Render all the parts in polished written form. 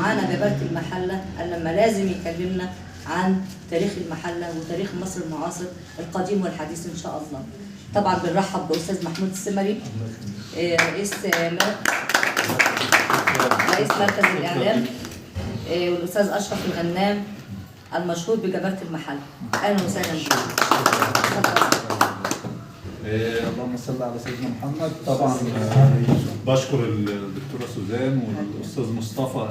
معانا جبارة المحلة قال لما لازم يكلمنا عن تاريخ المحلة وتاريخ مصر المعاصر القديم والحديث إن شاء الله. طبعا بنرحب بأستاذ محمود السمري رئيس مركز الإعلام، والأستاذ أشرف الغنام المشهور بجبارة المحلة. أهلا وسهلا بكم. اللهم صل على سيدنا محمد. طبعا بشكر الدكتوره سوزان والاستاذ مصطفى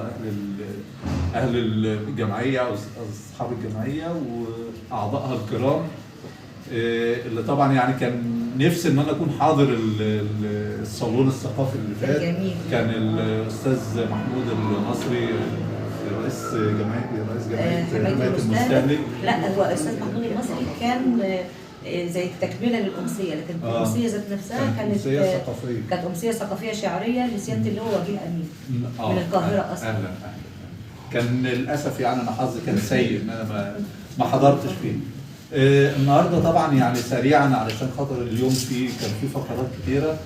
اهل الجمعيه او اصحاب الجمعيه واعضائها الكرام، اللي طبعا يعني كان نفسي ان انا اكون حاضر الصالون الثقافي اللي فات. كان الاستاذ محمود المصري رئيس جمعيه حمايه المستهلك. لا، هو الاستاذ محمود المصري كان زي تكمله للامسيه، لكن الامسيه ذات نفسها كانت امسيه ثقافيه شعريه لسياده اللي هو وجيه امين من القاهره اصلا. اهلا. كان للاسف يعني انا حظي كان سيء ان انا ما حضرتش فيه. النهارده طبعا يعني سريعا علشان خاطر اليوم كان فيه فقرات كتيره.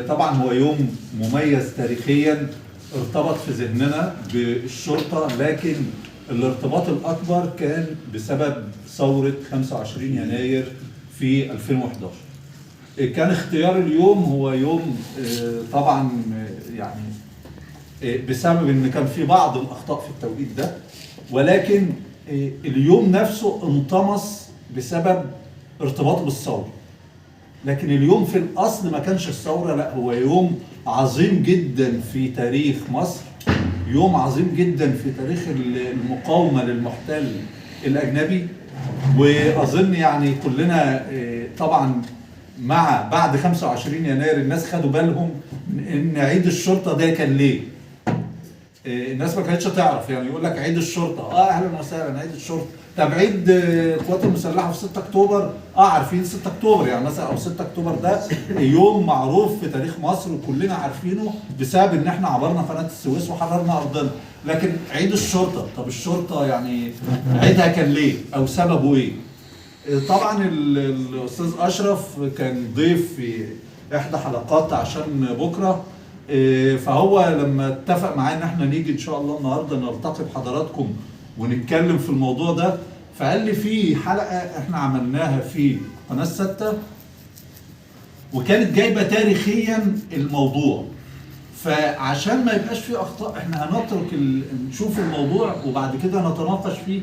طبعا هو يوم مميز تاريخيا ارتبط في ذهننا بالشرطه، لكن الارتباط الأكبر كان بسبب ثورة 25 يناير في 2011. كان اختيار اليوم هو يوم طبعا يعني بسبب ان كان في بعض الأخطاء في التوقيت ده، ولكن اليوم نفسه انطمس بسبب ارتباطه بالثورة. لكن اليوم في الأصل ما كانش الثورة، لا هو يوم عظيم جدا في تاريخ مصر، يوم عظيم جدا في تاريخ المقاومة للمحتل الأجنبي. وأظن يعني كلنا طبعا بعد 25 يناير الناس خدوا بالهم إن عيد الشرطة ده كان ليه. الناس ما كانتش تعرف، يعني يقول لك عيد الشرطة، أهلا وسهلا عيد الشرطة. طب عيد القوات المسلحة في 6 أكتوبر، عارفين 6 أكتوبر يعني مثلا، أو 6 أكتوبر ده يوم معروف في تاريخ مصر وكلنا عارفينه بسبب إن إحنا عبرنا قناة السويس وحررنا أرضنا. لكن عيد الشرطة، طب الشرطة يعني عيدها كان ليه؟ أو سببه إيه؟ طبعا الأستاذ أشرف كان ضيف في إحدى حلقات عشان بكرة، فهو لما اتفق معايا إن إحنا نيجي إن شاء الله النهارده نلتقي بحضراتكم ونتكلم في الموضوع ده، فقال لي في حلقة احنا عملناها في قناة 6 وكانت جايبة تاريخيا الموضوع، فعشان ما يبقاش فيه أخطاء احنا هنترك نشوف الموضوع وبعد كده نتناقش فيه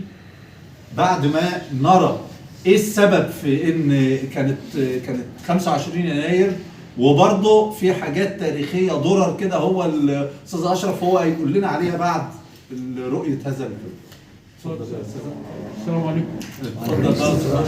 بعد ما نرى ايه السبب في ان كانت 25 يناير. وبرضه في حاجات تاريخية ضرر كده هو الأستاذ أشرف هو هيقول لنا عليها بعد رؤية هذا الفيلم. السلام عليكم. اتفضل.